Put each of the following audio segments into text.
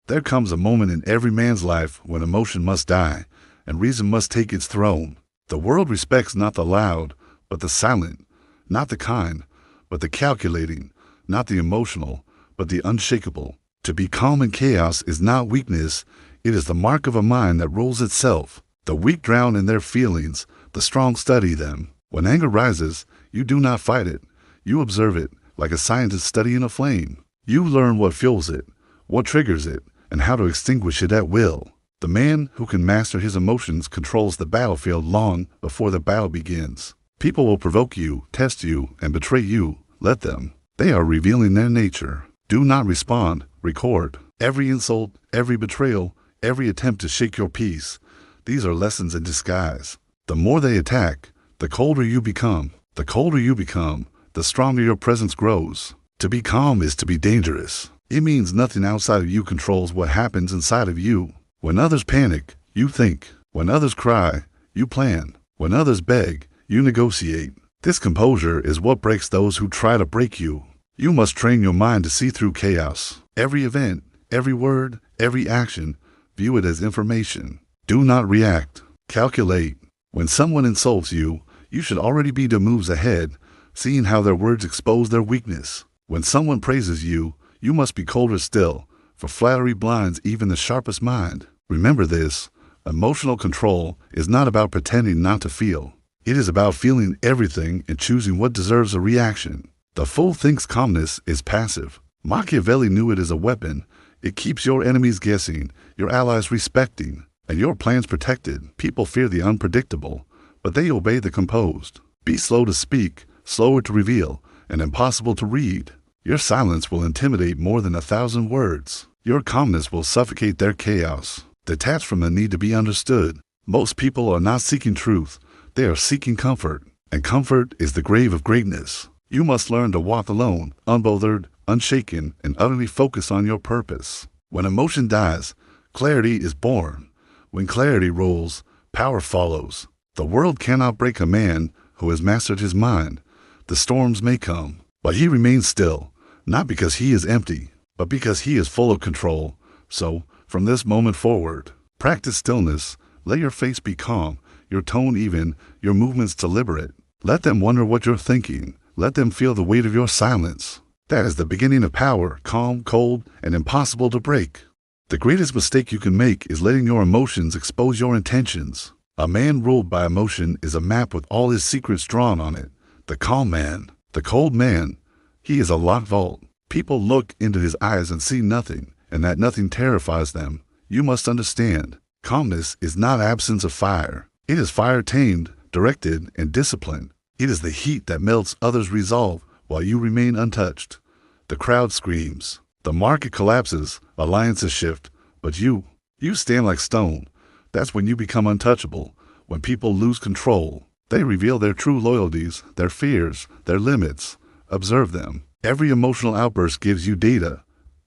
There comes a moment in every man's life when emotion must die and reason must take its throne. The world respects not the loud, but the silent, not the kind, but the calculating, not the emotional, but the unshakable. To be calm in chaos is not weakness, it is the mark of a mind that rules itself. The weak drown in their feelings, the strong study them. When anger rises, you do not fight it. You observe it, like a scientist studying a flame. You learn what fuels it, what triggers it, and how to extinguish it at will. The man who can master his emotions controls the battlefield long before the battle begins. People will provoke you, test you, and betray you. Let them. They are revealing their nature. Do not respond, record. Every insult, every betrayal, every attempt to shake your peace. These are lessons in disguise. The more they attack, the colder you become. The colder you become, the stronger your presence grows. To be calm is to be dangerous. It means nothing outside of you controls what happens inside of you. When others panic, you think. When others cry, you plan. When others beg, you negotiate. This composure is what breaks those who try to break you. You must train your mind to see through chaos. Every event, every word, every action, view it as information. Do not react. Calculate. When someone insults you, you should already be 2 moves ahead, seeing how their words expose their weakness. When someone praises you, you must be colder still, for flattery blinds even the sharpest mind. Remember this, emotional control is not about pretending not to feel. It is about feeling everything and choosing what deserves a reaction. The fool thinks calmness is passive. Machiavelli knew it as a weapon. It keeps your enemies guessing, your allies respecting, and your plans protected. People fear the unpredictable, but they obey the composed. Be slow to speak, slower to reveal, and impossible to read. Your silence will intimidate more than 1,000 words. Your calmness will suffocate their chaos. Detach from the need to be understood. Most people are not seeking truth. They are seeking comfort, and comfort is the grave of greatness. You must learn to walk alone, unbothered, unshaken, and utterly focused on your purpose. When emotion dies, clarity is born. When clarity rules, power follows. The world cannot break a man who has mastered his mind. The storms may come, but he remains still, not because he is empty, but because he is full of control. So, from this moment forward, practice stillness. Let your face be calm, your tone even, your movements deliberate. Let them wonder what you're thinking. Let them feel the weight of your silence. That is the beginning of power, calm, cold, and impossible to break. The greatest mistake you can make is letting your emotions expose your intentions. A man ruled by emotion is a map with all his secrets drawn on it. The calm man, the cold man, he is a locked vault. People look into his eyes and see nothing, and that nothing terrifies them. You must understand, calmness is not absence of fire. It is fire tamed, directed, and disciplined. It is the heat that melts others' resolve while you remain untouched. The crowd screams. The market collapses, alliances shift, but you stand like stone. That's when you become untouchable. When people lose control, they reveal their true loyalties, their fears, their limits. Observe them. Every emotional outburst gives you data.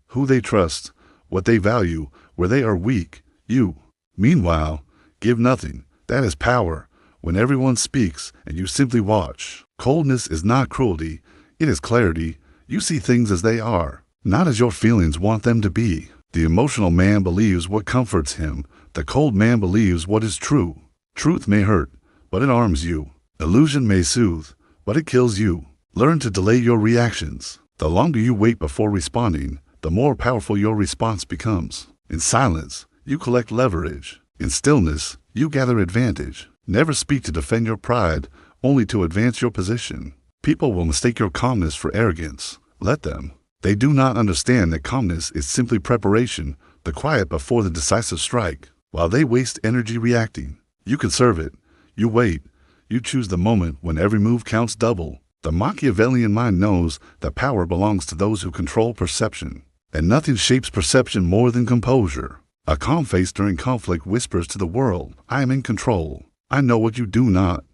Who they trust, what they value, where they are weak. You, meanwhile, give nothing. That is power. When everyone speaks and you simply watch. Coldness is not cruelty. It is clarity. You see things as they are, not as your feelings want them to be. The emotional man believes what comforts him. The cold man believes what is true. Truth may hurt, but it arms you. Illusion may soothe, but it kills you. Learn to delay your reactions. The longer you wait before responding, the more powerful your response becomes. In silence, you collect leverage. In stillness, you gather advantage. Never speak to defend your pride, only to advance your position. People will mistake your calmness for arrogance. Let them. They do not understand that calmness is simply preparation, the quiet before the decisive strike. While they waste energy reacting, you conserve it. You wait. You choose the moment when every move counts double. The Machiavellian mind knows that power belongs to those who control perception, and nothing shapes perception more than composure. A calm face during conflict whispers to the world, I am in control. I know what you do not.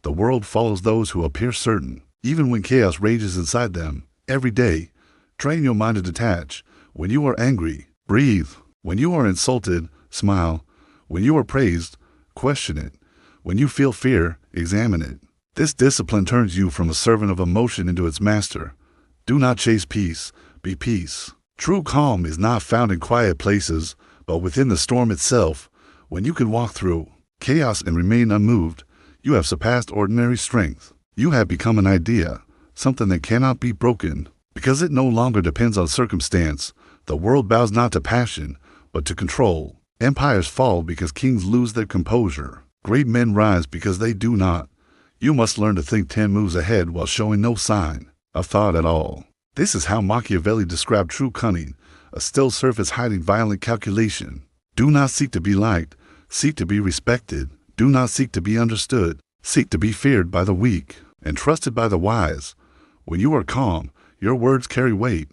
The world follows those who appear certain, even when chaos rages inside them. Every day, train your mind to detach. When you are angry, breathe. When you are insulted, smile. When you are praised, question it. When you feel fear, examine it. This discipline turns you from a servant of emotion into its master. Do not chase peace, be peace. True calm is not found in quiet places, but within the storm itself. When you can walk through chaos and remain unmoved, you have surpassed ordinary strength. You have become an idea, something that cannot be broken, because it no longer depends on circumstance. The world bows not to passion, but to control. Empires fall because kings lose their composure. Great men rise because they do not. You must learn to think 10 moves ahead while showing no sign of thought at all. This is how Machiavelli described true cunning, a still surface hiding violent calculation. Do not seek to be liked, seek to be respected. Do not seek to be understood, seek to be feared by the weak and trusted by the wise. When you are calm, your words carry weight.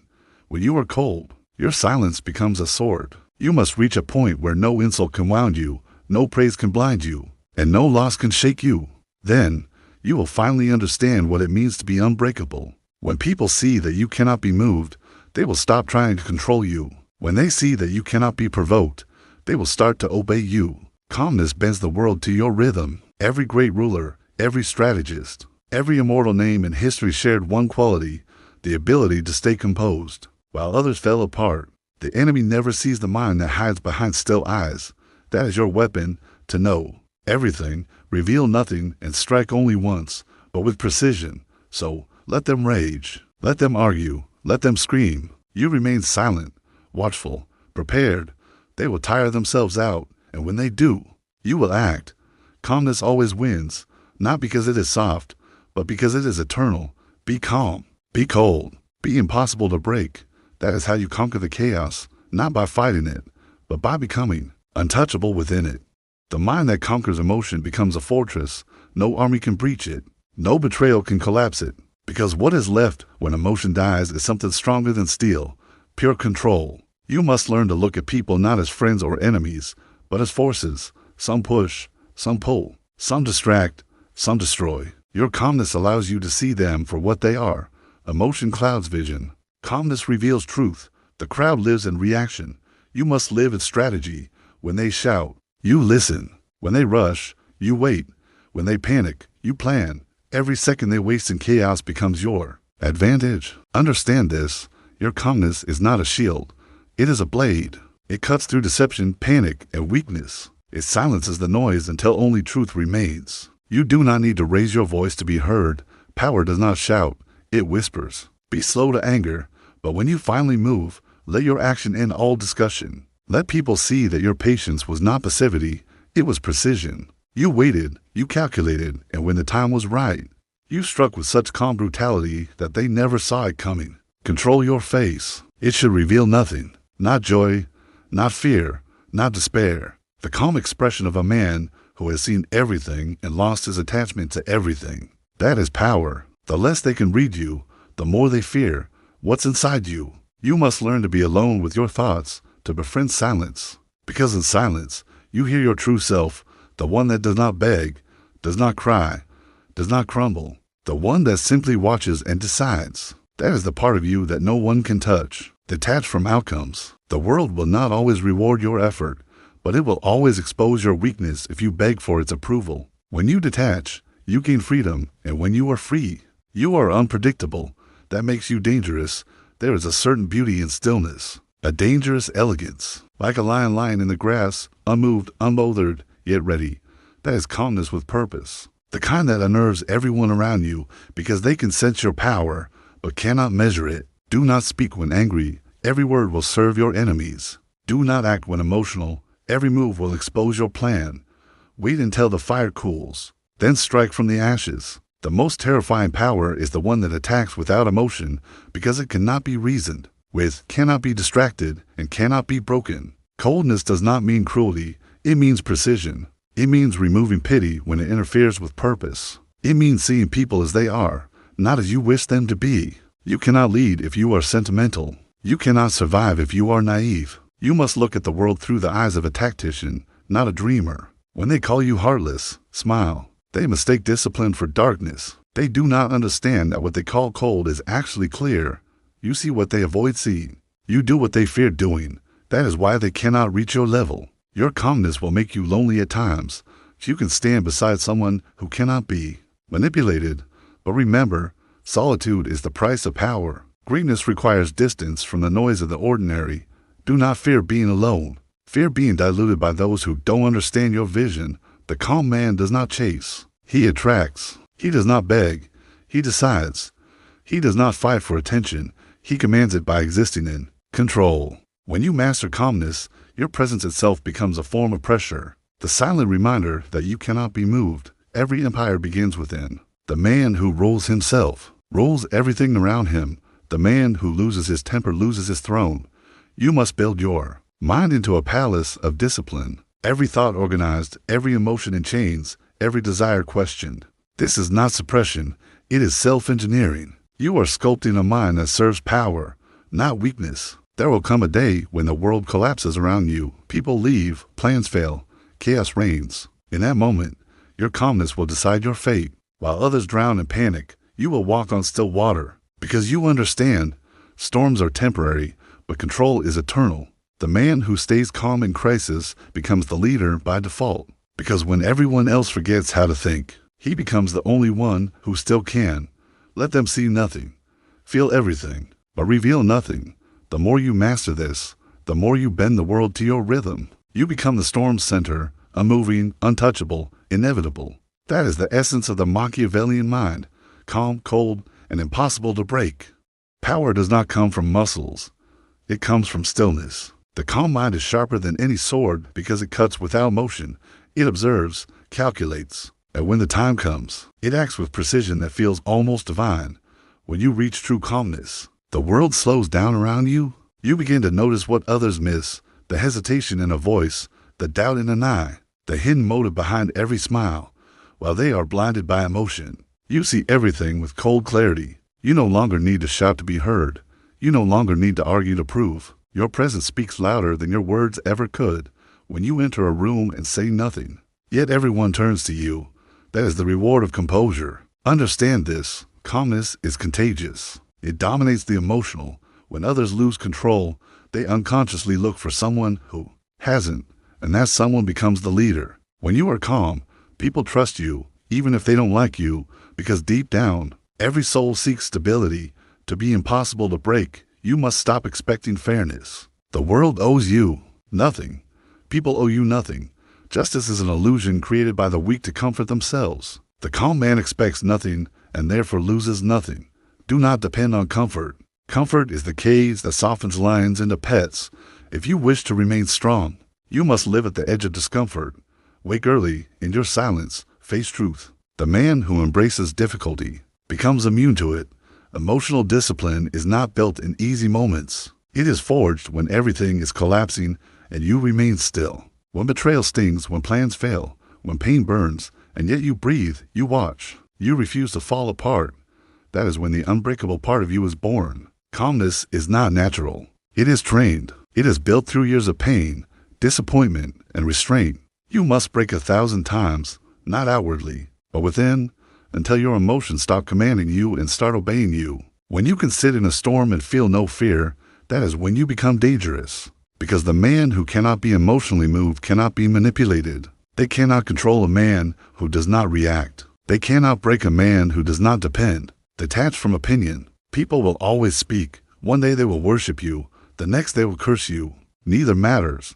When you are cold, your silence becomes a sword. You must reach a point where no insult can wound you, no praise can blind you, and no loss can shake you. Then, you will finally understand what it means to be unbreakable. When people see that you cannot be moved, they will stop trying to control you. When they see that you cannot be provoked, they will start to obey you. Calmness bends the world to your rhythm. Every great ruler, every strategist, every immortal name in history shared one quality, the ability to stay composed. While others fell apart, the enemy never sees the mind that hides behind still eyes. That is your weapon, to know everything, reveal nothing, and strike only once, but with precision. So, let them rage, let them argue, let them scream. You remain silent, watchful, prepared. They will tire themselves out, and when they do, you will act. Calmness always wins, not because it is soft, but because it is eternal. Be calm, be cold, be impossible to break. That is how you conquer the chaos, not by fighting it, but by becoming untouchable within it. The mind that conquers emotion becomes a fortress. No army can breach it. No betrayal can collapse it. Because what is left when emotion dies is something stronger than steel, pure control. You must learn to look at people not as friends or enemies, but as forces. Some push, some pull, some distract, some destroy. Your calmness allows you to see them for what they are. Emotion clouds vision. Calmness reveals truth. The crowd lives in reaction. You must live in strategy. When they shout, you listen. When they rush, you wait. When they panic, you plan. Every second they waste in chaos becomes your advantage. Understand this. Your calmness is not a shield. It is a blade. It cuts through deception, panic, and weakness. It silences the noise until only truth remains. You do not need to raise your voice to be heard. Power does not shout. It whispers. Be slow to anger, but when you finally move, let your action end all discussion. Let people see that your patience was not passivity, it was precision. You waited, you calculated, and when the time was right, you struck with such calm brutality that they never saw it coming. Control your face. It should reveal nothing. Not joy, not fear, not despair. The calm expression of a man who has seen everything and lost his attachment to everything. That is power. The less they can read you, the more they fear what's inside you. You must learn to be alone with your thoughts, to befriend silence. Because in silence, you hear your true self, the one that does not beg, does not cry, does not crumble, the one that simply watches and decides. That is the part of you that no one can touch. Detached from outcomes. The world will not always reward your effort, but it will always expose your weakness if you beg for its approval. When you detach, you gain freedom, and when you are free, you are unpredictable. That makes you dangerous. There is a certain beauty in stillness, a dangerous elegance. Like a lion lying in the grass, unmoved, unbothered, yet ready. That is calmness with purpose. The kind that unnerves everyone around you because they can sense your power, but cannot measure it. Do not speak when angry. Every word will serve your enemies. Do not act when emotional. Every move will expose your plan. Wait until the fire cools. Then strike from the ashes. The most terrifying power is the one that attacks without emotion because it cannot be reasoned with, cannot be distracted, and cannot be broken. Coldness does not mean cruelty. It means precision. It means removing pity when it interferes with purpose. It means seeing people as they are, not as you wish them to be. You cannot lead if you are sentimental. You cannot survive if you are naive. You must look at the world through the eyes of a tactician, not a dreamer. When they call you heartless, smile. They mistake discipline for darkness. They do not understand that what they call cold is actually clear. You see what they avoid seeing. You do what they fear doing. That is why they cannot reach your level. Your calmness will make you lonely at times. You can stand beside someone who cannot be manipulated. But remember, solitude is the price of power. Greatness requires distance from the noise of the ordinary. Do not fear being alone. Fear being diluted by those who don't understand your vision. The calm man does not chase. He attracts. He does not beg. He decides. He does not fight for attention. He commands it by existing in control. When you master calmness, your presence itself becomes a form of pressure, the silent reminder that you cannot be moved. Every empire begins within. The man who rules himself rules everything around him. The man who loses his temper loses his throne. You must build your mind into a palace of discipline. Every thought organized, every emotion in chains, every desire questioned. This is not suppression. It is self-engineering. You are sculpting a mind that serves power, not weakness. There will come a day when the world collapses around you. People leave, plans fail, chaos reigns. In that moment, your calmness will decide your fate. While others drown in panic, you will walk on still water. Because you understand, storms are temporary, but control is eternal. The man who stays calm in crisis becomes the leader by default. Because when everyone else forgets how to think, he becomes the only one who still can. Let them see nothing, feel everything, but reveal nothing. The more you master this, the more you bend the world to your rhythm. You become the storm's center, unmoving, untouchable, inevitable. That is the essence of the Machiavellian mind, calm, cold, and impossible to break. Power does not come from muscles. It comes from stillness. The calm mind is sharper than any sword because it cuts without motion. It observes, calculates, and when the time comes, it acts with precision that feels almost divine. When you reach true calmness, the world slows down around you. You begin to notice what others miss, the hesitation in a voice, the doubt in an eye, the hidden motive behind every smile. While they are blinded by emotion, you see everything with cold clarity. You no longer need to shout to be heard. You no longer need to argue to prove. Your presence speaks louder than your words ever could. When you enter a room and say nothing, yet everyone turns to you, that is the reward of composure. Understand this. Calmness is contagious. It dominates the emotional. When others lose control, they unconsciously look for someone who hasn't, and that someone becomes the leader. When you are calm, people trust you, even if they don't like you, because deep down, every soul seeks stability. To be impossible to break, you must stop expecting fairness. The world owes you nothing. People owe you nothing. Justice is an illusion created by the weak to comfort themselves. The calm man expects nothing and therefore loses nothing. Do not depend on comfort. Comfort is the cage that softens lions into pets. If you wish to remain strong, you must live at the edge of discomfort. Wake early, in your silence, face truth. The man who embraces difficulty becomes immune to it. Emotional discipline is not built in easy moments. It is forged when everything is collapsing and you remain still. When betrayal stings, when plans fail, when pain burns, and yet you breathe, you watch. You refuse to fall apart. That is when the unbreakable part of you is born. Calmness is not natural. It is trained. It is built through years of pain, disappointment, and restraint. You must break 1,000 times, not outwardly, but within, until your emotions stop commanding you and start obeying you. When you can sit in a storm and feel no fear, that is when you become dangerous. Because the man who cannot be emotionally moved cannot be manipulated. They cannot control a man who does not react. They cannot break a man who does not depend. Detached from opinion, people will always speak. One day they will worship you. The next they will curse you. Neither matters.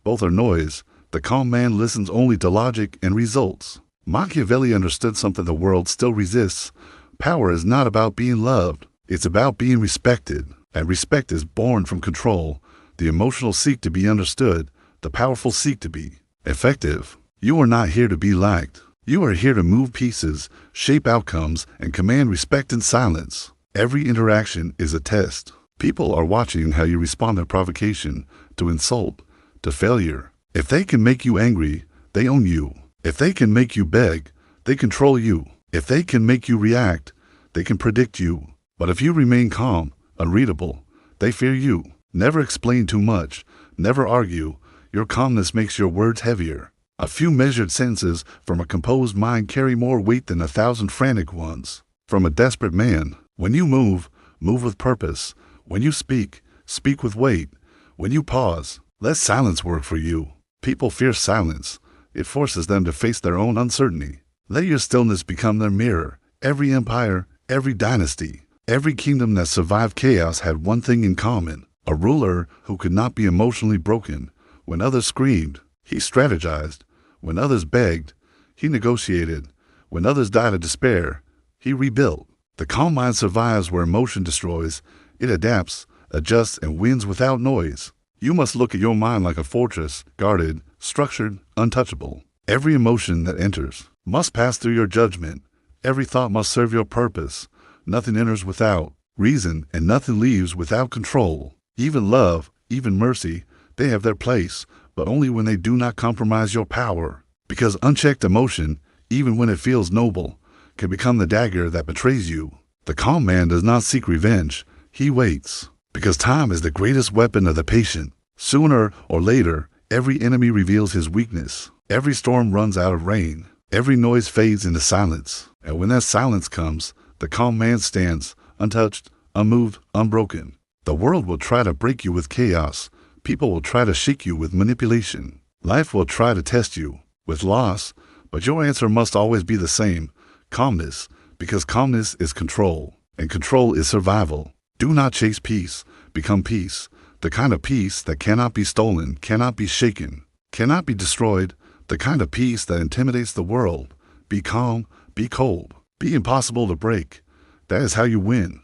Both are noise. The calm man listens only to logic and results. Machiavelli understood something the world still resists. Power is not about being loved. It's about being respected. And respect is born from control. The emotional seek to be understood. The powerful seek to be effective. You are not here to be liked. You are here to move pieces, shape outcomes, and command respect in silence. Every interaction is a test. People are watching how you respond to provocation, to insult, to failure. If they can make you angry, they own you. If they can make you beg, they control you. If they can make you react, they can predict you. But if you remain calm, unreadable, they fear you. Never explain too much. Never argue. Your calmness makes your words heavier. A few measured sentences from a composed mind carry more weight than 1,000 frantic ones. From a desperate man, when you move, move with purpose. When you speak, speak with weight. When you pause, let silence work for you. People fear silence. It forces them to face their own uncertainty. Let your stillness become their mirror. Every empire, every dynasty, Every kingdom that survived chaos had one thing in common: a ruler who could not be emotionally broken. When others screamed, he strategized. When others begged, he negotiated. When others died of despair, he rebuilt. The calm mind survives where emotion destroys. It adapts, adjusts, and wins without noise. You must look at your mind like a fortress, guarded, structured, untouchable. Every emotion that enters must pass through your judgment. Every thought must serve your purpose. Nothing enters without reason, and nothing leaves without control. Even love, even mercy, they have their place, but only when they do not compromise your power. Because unchecked emotion, even when it feels noble, can become the dagger that betrays you. The calm man does not seek revenge. He waits. Because time is the greatest weapon of the patient. Sooner or later, every enemy reveals his weakness. Every storm runs out of rain. Every noise fades into silence. And when that silence comes, the calm man stands, untouched, unmoved, unbroken. The world will try to break you with chaos. People will try to shake you with manipulation. Life will try to test you with loss, but your answer must always be the same: calmness, because calmness is control, and control is survival. Do not chase peace, become peace, the kind of peace that cannot be stolen, cannot be shaken, cannot be destroyed, the kind of peace that intimidates the world. Be calm, be cold, be impossible to break. That is how you win,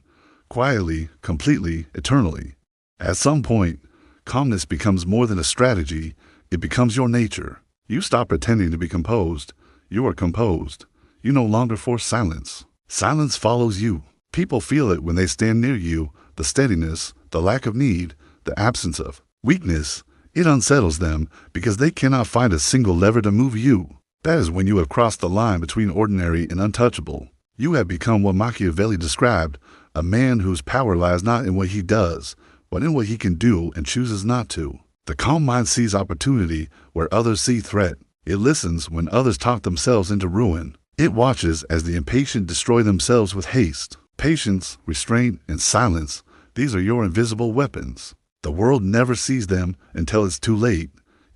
quietly, completely, eternally. At some point, calmness becomes more than a strategy, it becomes your nature. You stop pretending to be composed. You are composed. You no longer force silence. Silence follows you. People feel it when they stand near you, the steadiness, the lack of need, the absence of weakness. It unsettles them because they cannot find a single lever to move you. That is when you have crossed the line between ordinary and untouchable. You have become what Machiavelli described: a man whose power lies not in what he does, but in what he can do and chooses not to. The calm mind sees opportunity where others see threat. It listens when others talk themselves into ruin. It watches as the impatient destroy themselves with haste. Patience, restraint, and silence, these are your invisible weapons. The world never sees them until it's too late.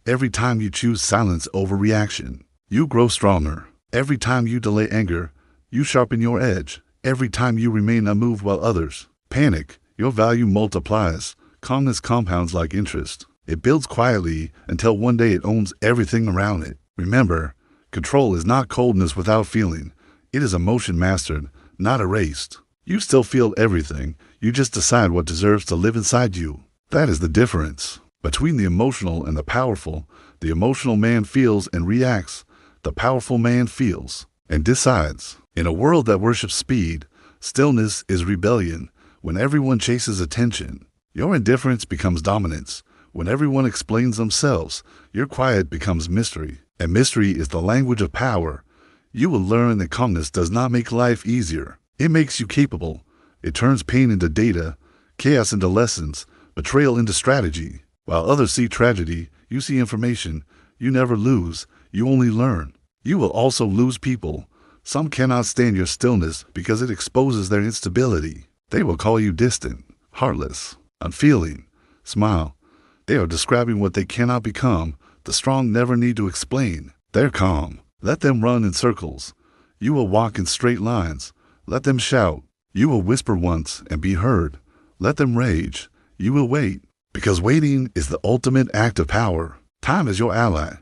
Every time you choose silence over reaction, you grow stronger. Every time you delay anger, you sharpen your edge. Every time you remain unmoved while others panic, your value multiplies. Calmness compounds like interest. It builds quietly until one day it owns everything around it. Remember, control is not coldness without feeling. It is emotion mastered, not erased. You still feel everything. You just decide what deserves to live inside you. That is the difference between the emotional and the powerful. The emotional man feels and reacts. The powerful man feels and decides. In a world that worships speed, stillness is rebellion. When everyone chases attention, your indifference becomes dominance. When everyone explains themselves, your quiet becomes mystery. And mystery is the language of power. You will learn that calmness does not make life easier. It makes you capable. It turns pain into data, chaos into lessons, betrayal into strategy. While others see tragedy, you see information. You never lose. You only learn. You will also lose people. Some cannot stand your stillness because it exposes their instability. They will call you distant, heartless, unfeeling. Smile. They are describing what they cannot become. The strong never need to explain. They're calm. Let them run in circles. You will walk in straight lines. Let them shout. You will whisper once and be heard. Let them rage. You will wait. Because waiting is the ultimate act of power. Time is your ally.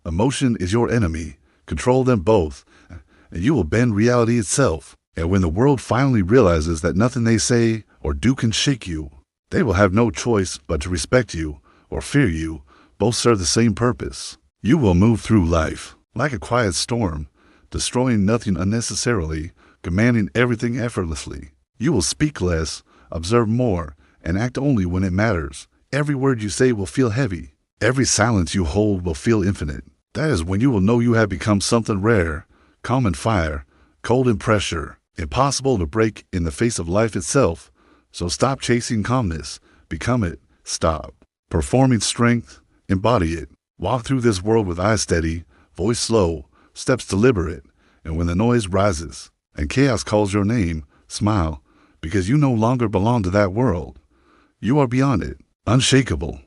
Emotion is your enemy. Control them both, and you will bend reality itself. And when the world finally realizes that nothing they say or do can shake you, they will have no choice but to respect you or fear you. Both serve the same purpose. You will move through life like a quiet storm, destroying nothing unnecessarily, commanding everything effortlessly. You will speak less, observe more, and act only when it matters. Every word you say will feel heavy. Every silence you hold will feel infinite. That is when you will know you have become something rare, calm in fire, cold in pressure, impossible to break in the face of life itself. So stop chasing calmness. Become it. Stop performing strength. Embody it. Walk through this world with eyes steady, voice slow, steps deliberate. And when the noise rises and chaos calls your name, smile, because you no longer belong to that world. You are beyond it, unshakable.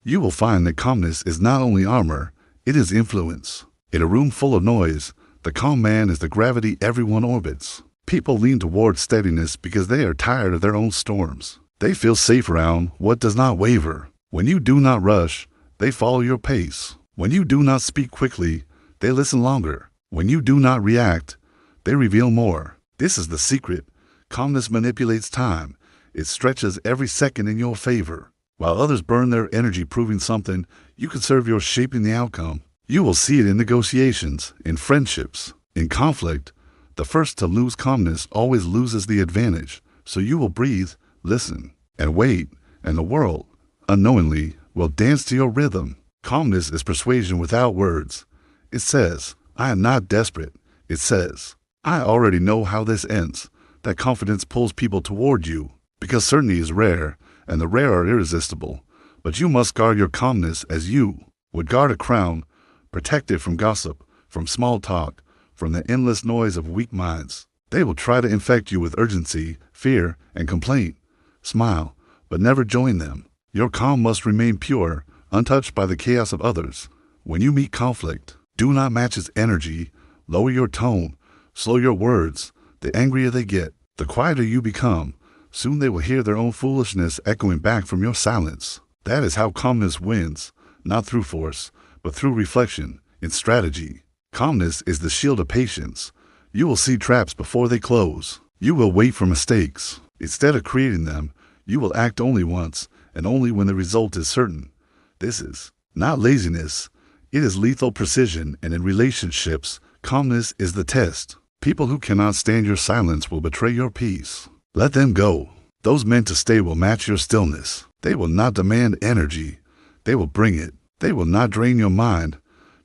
You will find that calmness is not only armor, it is influence. In a room full of noise, the calm man is the gravity everyone orbits. People lean toward steadiness because they are tired of their own storms. They feel safe around what does not waver. When you do not rush, they follow your pace. When you do not speak quickly, they listen longer. When you do not react, they reveal more. This is the secret. Calmness manipulates time. It stretches every second in your favor. While others burn their energy proving something, you conserve yours shaping the outcome. You will see it in negotiations, in friendships, in conflict. The first to lose calmness always loses the advantage. So you will breathe, listen, and wait, and the world, unknowingly, will dance to your rhythm. Calmness is persuasion without words. It says, I am not desperate. It says, I already know how this ends. That confidence pulls people toward you, because certainty is rare, and the rare are irresistible. But you must guard your calmness as you would guard a crown, protect it from gossip, from small talk, from the endless noise of weak minds. They will try to infect you with urgency, fear, and complaint. Smile, but never join them. Your calm must remain pure, untouched by the chaos of others. When you meet conflict, do not match its energy. Lower your tone, slow your words. The angrier they get, the quieter you become. Soon they will hear their own foolishness echoing back from your silence. That is how calmness wins, not through force, but through reflection, in strategy. Calmness is the shield of patience. You will see traps before they close. You will wait for mistakes. Instead of creating them, you will act only once, and only when the result is certain. This is not laziness. It is lethal precision, and in relationships, calmness is the test. People who cannot stand your silence will betray your peace. Let them go. Those meant to stay will match your stillness. They will not demand energy. They will bring it. They will not drain your mind.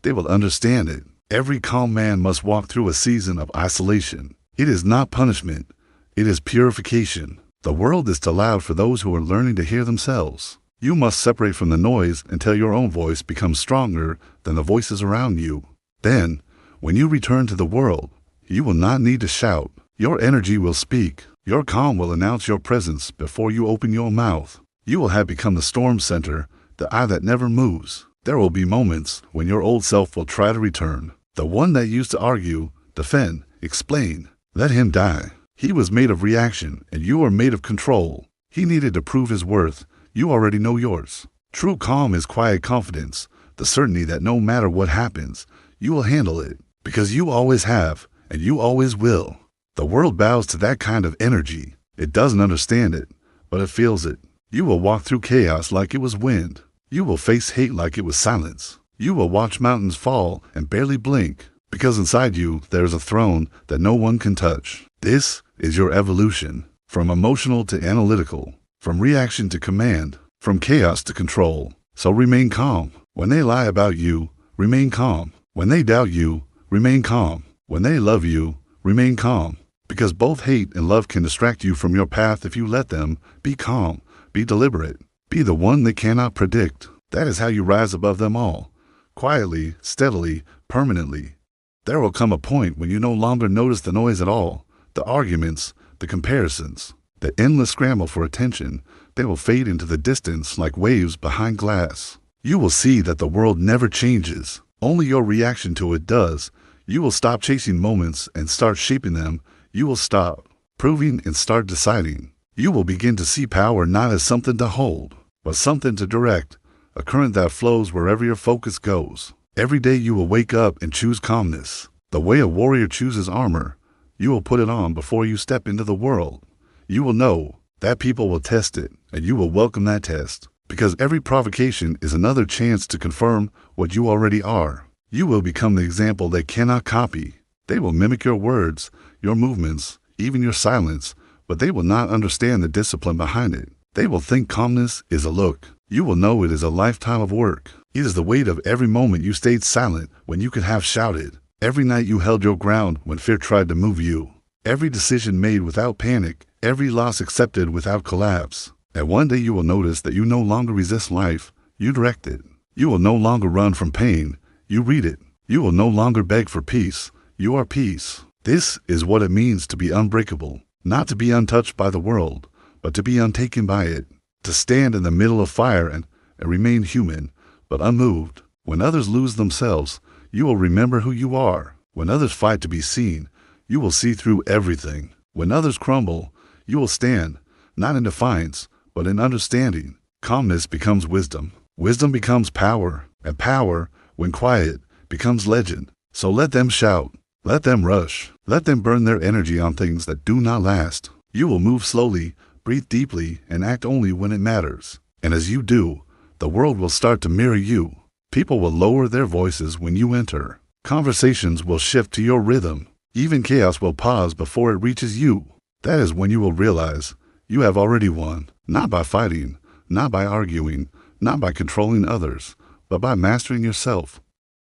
They will understand it. Every calm man must walk through a season of isolation. It is not punishment. It is purification. The world is too loud for those who are learning to hear themselves. You must separate from the noise until your own voice becomes stronger than the voices around you. Then, when you return to the world, you will not need to shout. Your energy will speak. Your calm will announce your presence before you open your mouth. You will have become the storm center, the eye that never moves. There will be moments when your old self will try to return. The one that used to argue, defend, explain. Let him die. He was made of reaction, and you are made of control. He needed to prove his worth. You already know yours. True calm is quiet confidence, the certainty that no matter what happens, you will handle it, because you always have, and you always will. The world bows to that kind of energy. It doesn't understand it, but it feels it. You will walk through chaos like it was wind. You will face hate like it was silence. You will watch mountains fall and barely blink, because inside you there is a throne that no one can touch. This is your evolution, from emotional to analytical, from reaction to command, from chaos to control. So remain calm. When they lie about you, remain calm. When they doubt you, remain calm. When they love you, remain calm. Because both hate and love can distract you from your path if you let them. Be calm. Be deliberate. Be the one they cannot predict. That is how you rise above them all. Quietly, steadily, permanently. There will come a point when you no longer notice the noise at all. The arguments, the comparisons, the endless scramble for attention. They will fade into the distance like waves behind glass. You will see that the world never changes. Only your reaction to it does. You will stop chasing moments and start shaping them. You will stop proving and start deciding. You will begin to see power not as something to hold, but something to direct, a current that flows wherever your focus goes. Every day you will wake up and choose calmness. The way a warrior chooses armor, you will put it on before you step into the world. You will know that people will test it, and you will welcome that test, because every provocation is another chance to confirm what you already are. You will become the example they cannot copy. They will mimic your words, your movements, even your silence, but they will not understand the discipline behind it. They will think calmness is a look. You will know it is a lifetime of work. It is the weight of every moment you stayed silent when you could have shouted. Every night you held your ground when fear tried to move you. Every decision made without panic. Every loss accepted without collapse. And one day you will notice that you no longer resist life. You direct it. You will no longer run from pain. You read it. You will no longer beg for peace. You are peace. This is what it means to be unbreakable. Not to be untouched by the world, but to be untaken by it. To stand in the middle of fire and remain human, but unmoved. When others lose themselves, you will remember who you are. When others fight to be seen, You will see through everything. When others crumble, you will stand, not in defiance, but in understanding. Calmness becomes wisdom. Wisdom becomes power. And power, when quiet, becomes legend. So let them shout. Let them rush. Let them burn their energy on things that do not last. You will move slowly, breathe deeply, and act only when it matters. And as you do, the world will start to mirror you. People will lower their voices when you enter. Conversations will shift to your rhythm. Even chaos will pause before it reaches you. That is when you will realize you have already won, not by fighting, not by arguing, not by controlling others, but by mastering yourself.